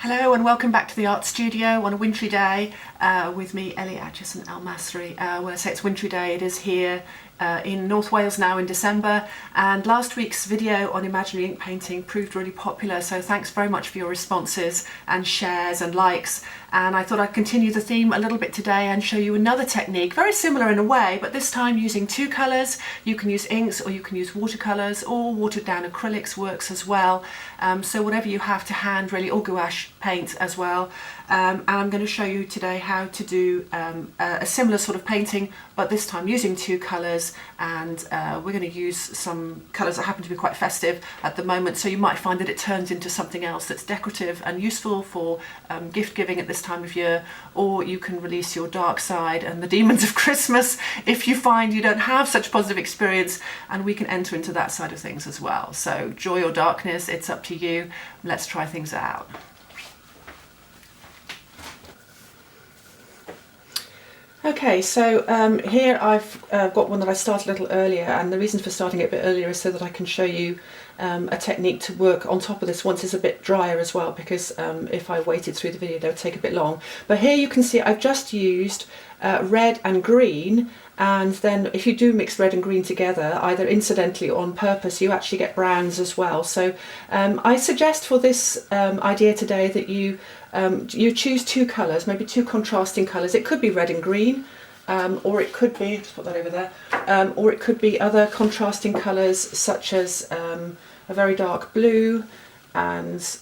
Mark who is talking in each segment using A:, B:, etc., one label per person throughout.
A: Hello and welcome back to the art studio on a wintry day with me, Eli Acheson-Elmassry. When I say it's wintry day, it is here in North Wales now in December, and last week's video on imaginary ink painting proved really popular, so thanks very much for your responses and shares and likes. And I thought I'd continue the theme a little bit today and show you another technique, very similar in a way, but this time using two colours. You can use inks or you can use watercolours, or watered down acrylics works as well. So whatever you have to hand really, or gouache paint as well. And I'm going to show you today how to do a similar sort of painting, but this time using two colours, and we're going to use some colours that happen to be quite festive at the moment, so you might find that it turns into something else that's decorative and useful for gift giving at this time of year, or you can release your dark side and the demons of Christmas if you find you don't have such positive experience, and we can enter into that side of things as well. So joy or darkness, it's up to you. Let's try things out. Okay, so here I've got one that I started a little earlier, and the reason for starting it a bit earlier is so that I can show you a technique to work on top of this once it's a bit drier as well, because if I waited through the video that would take a bit long. But here you can see I've just used red and green, and then if you do mix red and green together, either incidentally or on purpose, you actually get browns as well. So I suggest for this idea today that you choose two colours, maybe two contrasting colours. It could be red and green, or it could be, just put that over there, or it could be other contrasting colours such as a very dark blue and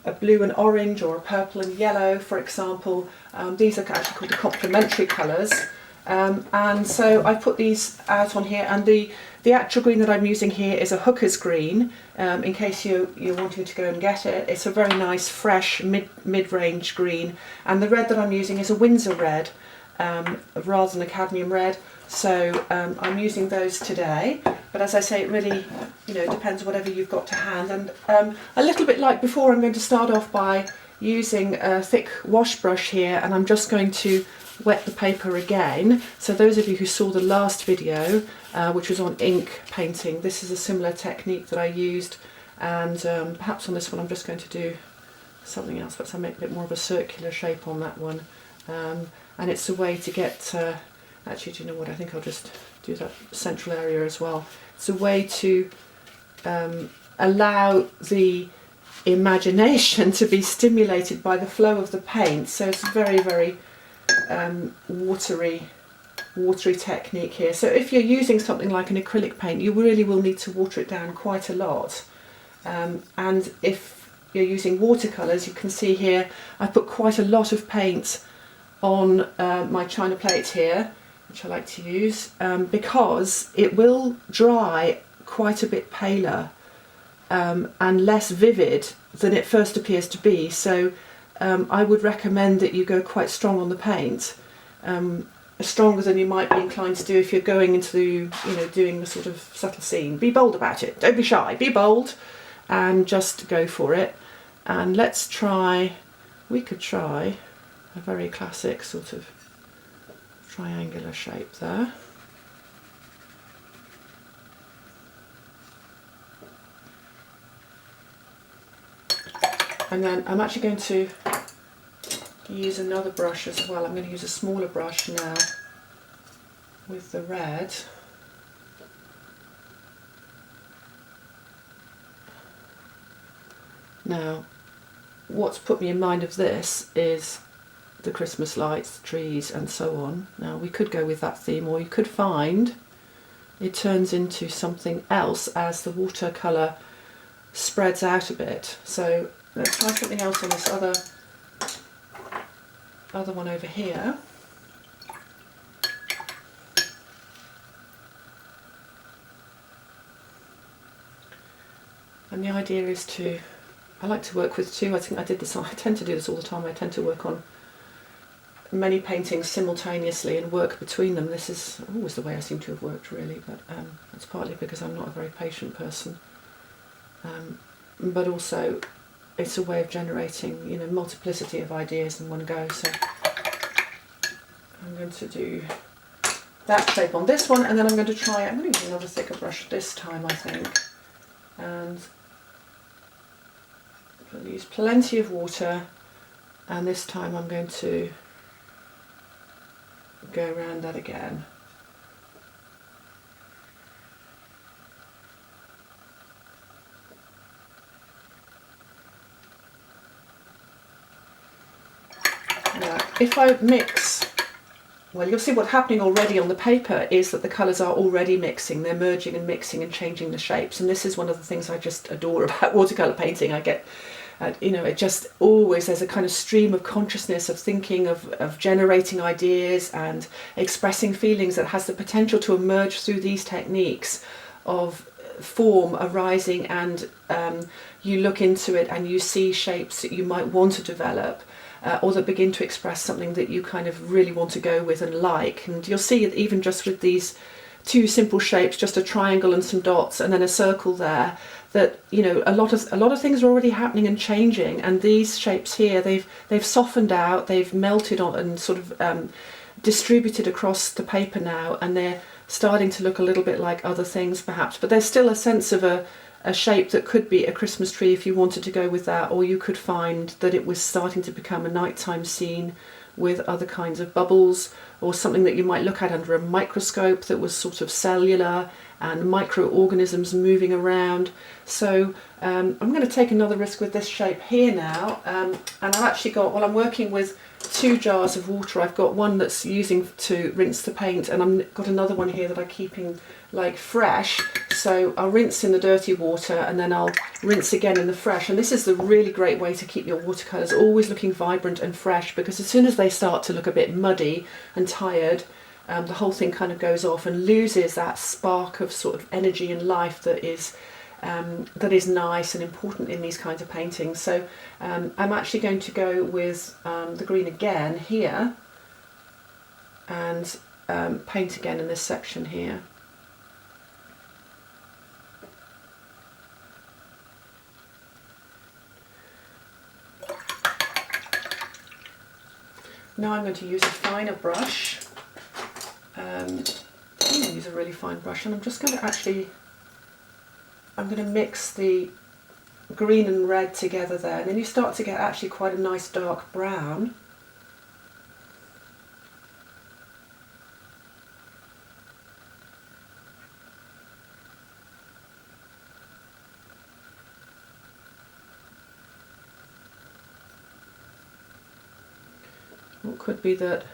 A: a blue and orange, or a purple and yellow, for example. These are actually called the complementary colours. And so I put these out on here, and the actual green that I'm using here is a hooker's green, in case you're wanting to go and get it. It's a very nice, fresh, mid-range green. And the red that I'm using is a Windsor red, rather than a cadmium red. So I'm using those today. But as I say, it really, depends whatever you've got to hand. And a little bit like before, I'm going to start off by using a thick wash brush here, and I'm just going to wet the paper again. So those of you who saw the last video, which was on ink painting, this is a similar technique that I used, and perhaps on this one I'm just going to do something else. Perhaps I'll make a bit more of a circular shape on that one, and it's a way to get, actually, do you know what, I think I'll just do that central area as well. It's a way to allow the imagination to be stimulated by the flow of the paint. So it's very, very watery technique here. So if you're using something like an acrylic paint, you really will need to water it down quite a lot. And if you're using watercolours, you can see here I put quite a lot of paint on my china plate here, which I like to use, because it will dry quite a bit paler and less vivid than it first appears to be. So I would recommend that you go quite strong on the paint, stronger than you might be inclined to do if you're going into, doing the sort of subtle scene. Be bold about it. Don't be shy. Be bold and just go for it. And let's try, we could try a very classic sort of triangular shape there. And then I'm actually going to use another brush as well. I'm going to use a smaller brush now with the red. Now, what's put me in mind of this is the Christmas lights, the trees and so on. Now, we could go with that theme, or you could find it turns into something else as the watercolour spreads out a bit. So let's try something else on this other one over here. And the idea is I like to work with two. I think I tend to do this all the time. I tend to work on many paintings simultaneously and work between them. This is always the way I seem to have worked, really, but that's partly because I'm not a very patient person. But also it's a way of generating, multiplicity of ideas in one go. So I'm going to do that shape on this one, and then I'm going to use another thicker brush this time, I think, and I'll use plenty of water, and this time I'm going to go around that again. Now, if I mix, well, you'll see what's happening already on the paper is that the colours are already mixing. They're merging and mixing and changing the shapes. And this is one of the things I just adore about watercolour painting. I get, it just always, there's a kind of stream of consciousness, of thinking, of generating ideas and expressing feelings that has the potential to emerge through these techniques of form arising, and you look into it and you see shapes that you might want to develop. Or that begin to express something that you kind of really want to go with and like. And you'll see it even just with these two simple shapes, just a triangle and some dots and then a circle there, that, you know, a lot of things are already happening and changing. And these shapes here, they've softened out, they've melted on and sort of distributed across the paper now, and they're starting to look a little bit like other things perhaps, but there's still a sense of a shape that could be a Christmas tree if you wanted to go with that, or you could find that it was starting to become a nighttime scene with other kinds of bubbles, or something that you might look at under a microscope that was sort of cellular and microorganisms moving around. So I'm going to take another risk with this shape here now, and I've actually got, well, I'm working with 2 jars of water. I've got one that's using to rinse the paint, and I've got another one here that I'm keeping like fresh. So I'll rinse in the dirty water and then I'll rinse again in the fresh. And this is the really great way to keep your watercolours always looking vibrant and fresh, because as soon as they start to look a bit muddy and tired, the whole thing kind of goes off and loses that spark of sort of energy and life that is nice and important in these kinds of paintings. So I'm actually going to go with the green again here and paint again in this section here. Now I'm going to use a finer brush. I'm going to use a really fine brush, and I'm just going to I'm going to mix the green and red together there, and then you start to get actually quite a nice dark brown. It could be that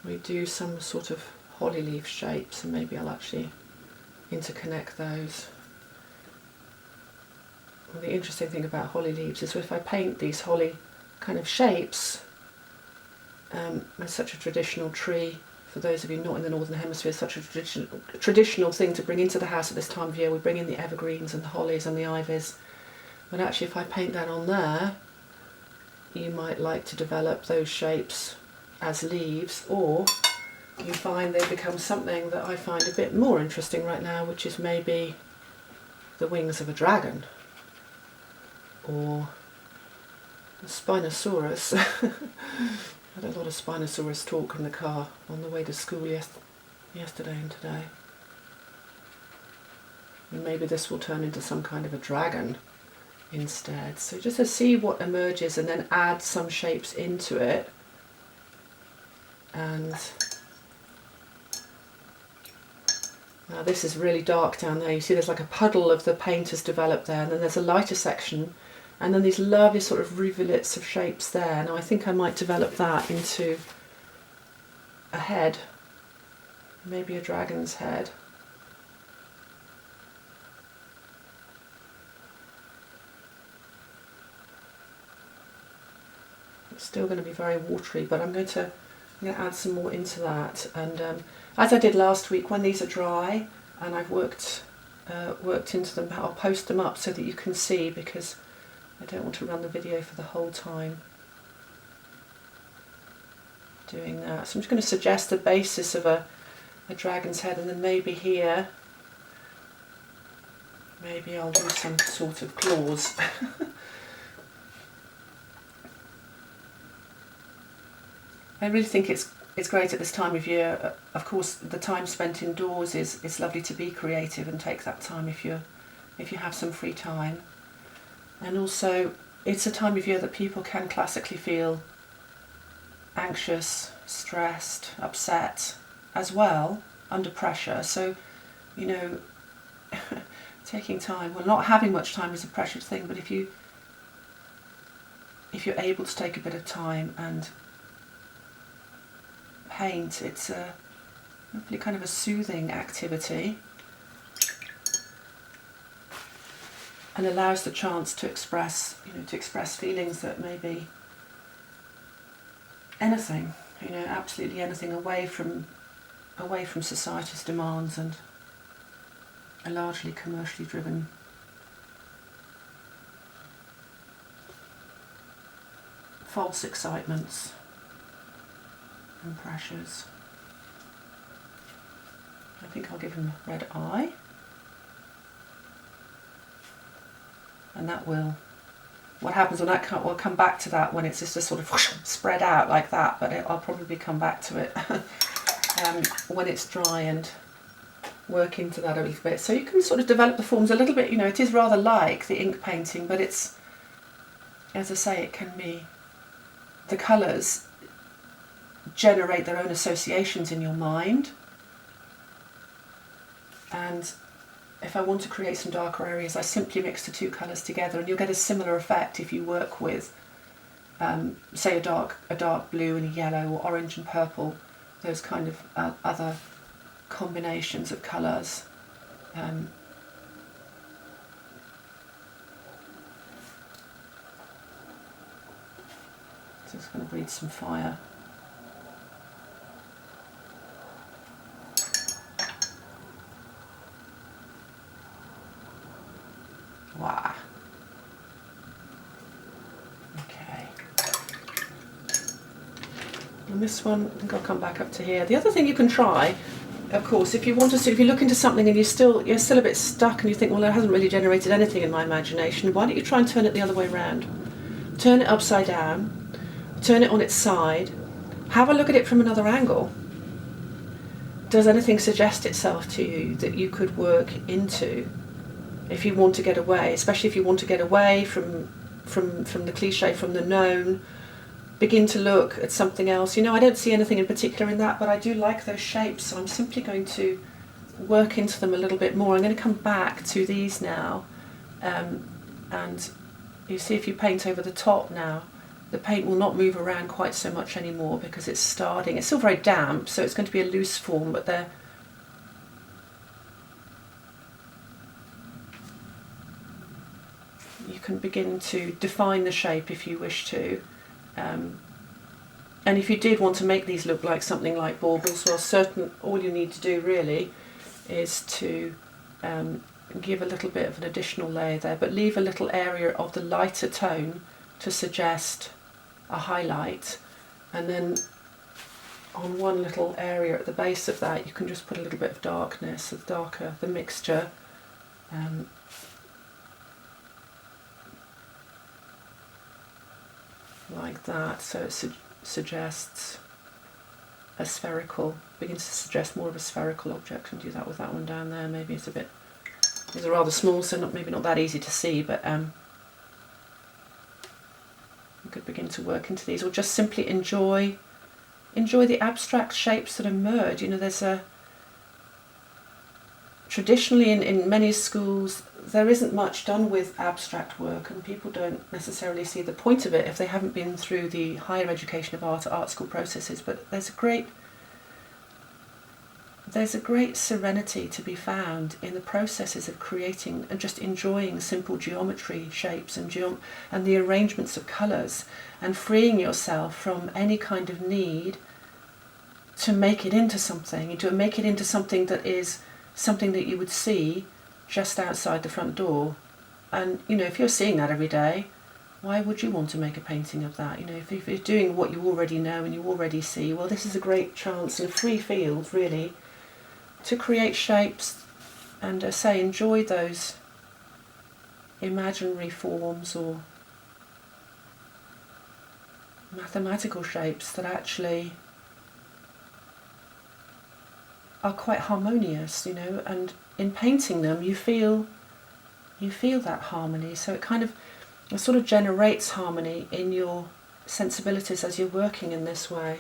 A: we do some sort of holly leaf shapes, and maybe I'll actually interconnect those. Well, the interesting thing about holly leaves is if I paint these holly kind of shapes, it's such a traditional tree. For those of you not in the Northern Hemisphere, such a traditional thing to bring into the house at this time of year. We bring in the evergreens and the hollies and the ivies. But actually, if I paint that on there, you might like to develop those shapes as leaves, or you find they become something that I find a bit more interesting right now, which is maybe the wings of a dragon, or a Spinosaurus. I had a lot of Spinosaurus talk in the car on the way to school yesterday and today. And maybe this will turn into some kind of a dragon instead. So just to see what emerges and then add some shapes into it. And now this is really dark down there. You see there's like a puddle of the paint has developed there, and then there's a lighter section, and then these lovely sort of rivulets of shapes there. Now I think I might develop that into a head, maybe a dragon's head. It's still going to be very watery, but I'm going to add some more into that. And as I did last week, when these are dry and I've worked into them, I'll post them up so that you can see, because I don't want to run the video for the whole time doing that. So I'm just going to suggest the basis of a dragon's head, and then maybe here, maybe I'll do some sort of claws. I really think it's it's great at this time of year. Of course, the time spent indoors is lovely to be creative and take that time if you have some free time. And also, it's a time of year that people can classically feel anxious, stressed, upset as well, under pressure. So, you know, taking time, well, not having much time is a precious thing, but if you're able to take a bit of time and paint, it's a hopefully kind of a soothing activity and allows the chance to express, feelings that may be anything, absolutely anything away from society's demands and a largely commercially driven false excitements and pressures. I think I'll give him a red eye, and that will, what happens when that, we'll come back to that when it's just a sort of whoosh, spread out like that, but I'll probably come back to it when it's dry and work into that a little bit. So you can sort of develop the forms a little bit, it is rather like the ink painting, but it's, as I say, it can be, the colours generate their own associations in your mind, and if I want to create some darker areas, I simply mix the two colours together, and you'll get a similar effect if you work with, say, a dark blue and a yellow, or orange and purple, those kind of other combinations of colours. Just going to breathe some fire. Wow. Okay. And this one, I think I'll come back up to here. The other thing you can try, of course, if you look into something and you're still a bit stuck and you think, well, it hasn't really generated anything in my imagination, why don't you try and turn it the other way around? Turn it upside down, turn it on its side, have a look at it from another angle. Does anything suggest itself to you that you could work into if you want to get away, especially if you want to get away from the cliche, from the known? Begin to look at something else. I don't see anything in particular in that, but I do like those shapes, so I'm simply going to work into them a little bit more. I'm going to come back to these now, and you see, if you paint over the top now, the paint will not move around quite so much anymore because it's starting. It's still very damp, so it's going to be a loose form, but you can begin to define the shape if you wish to. And if you did want to make these look like something like baubles, well, all you need to do really is to give a little bit of an additional layer there, but leave a little area of the lighter tone to suggest a highlight, and then on one little area at the base of that you can just put a little bit of darkness, the mixture, like that, so it suggests a spherical, begins to suggest more of a spherical object. And do that with that one down there. Maybe these are rather small, so maybe not that easy to see, but you could begin to work into these, or just simply enjoy the abstract shapes that emerge. There's traditionally in many schools there isn't much done with abstract work, and people don't necessarily see the point of it if they haven't been through the higher education of art school processes. But there's a great serenity to be found in the processes of creating and just enjoying simple geometry, shapes, and the arrangements of colours, and freeing yourself from any kind of need to make it into something, that is something that you would see just outside the front door. And if you're seeing that every day, why would you want to make a painting of that? If you're doing what you already know and you already see, well, this is a great chance and a free field really to create shapes and enjoy those imaginary forms or mathematical shapes that actually are quite harmonious, you know, and in painting them you feel that harmony, so it sort of generates harmony in your sensibilities as you're working in this way.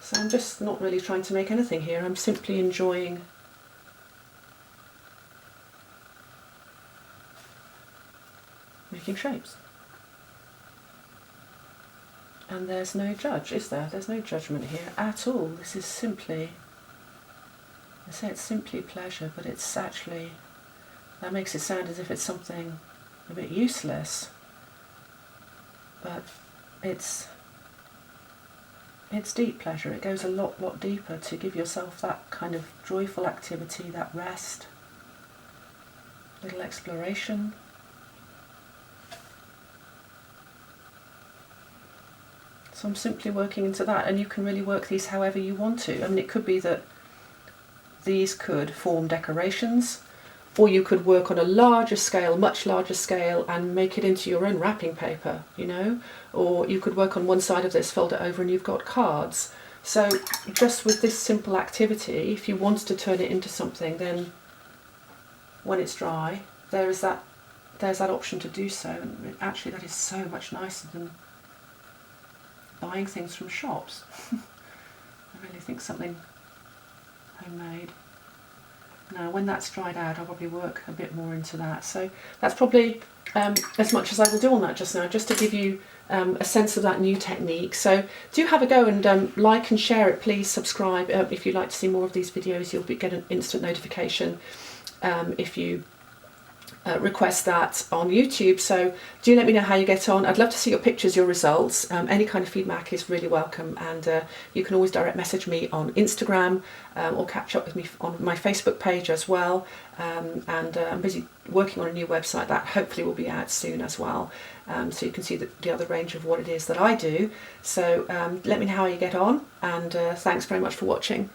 A: So I'm just not really trying to make anything here, I'm simply enjoying making shapes. And there's no judge, is there? There's no judgment here at all. This is simply, I say it's simply pleasure, but it's actually, that makes it sound as if it's something a bit useless. But it's deep pleasure. It goes a lot deeper to give yourself that kind of joyful activity, that rest, little exploration. So I'm simply working into that, and you can really work these however you want to. I mean, it could be that these could form decorations, or you could work on a larger scale, much larger scale, and make it into your own wrapping paper, you know, or you could work on one side of this, fold it over, and you've got cards. So just with this simple activity, if you wanted to turn it into something, then when it's dry, there's that option to do so. And actually that is so much nicer than buying things from shops. I really think something homemade. Now when that's dried out, I'll probably work a bit more into that. So that's probably as much as I will do on that just now, just to give you a sense of that new technique. So do have a go and like and share it, please. Subscribe if you'd like to see more of these videos. You'll get an instant notification if you request that on YouTube. So do let me know how you get on. I'd love to see your pictures, your results. Any kind of feedback is really welcome, and you can always direct message me on Instagram or catch up with me on my Facebook page as well. I'm busy working on a new website that hopefully will be out soon as well, so you can see the other range of what it is that I do. So let me know how you get on, and thanks very much for watching.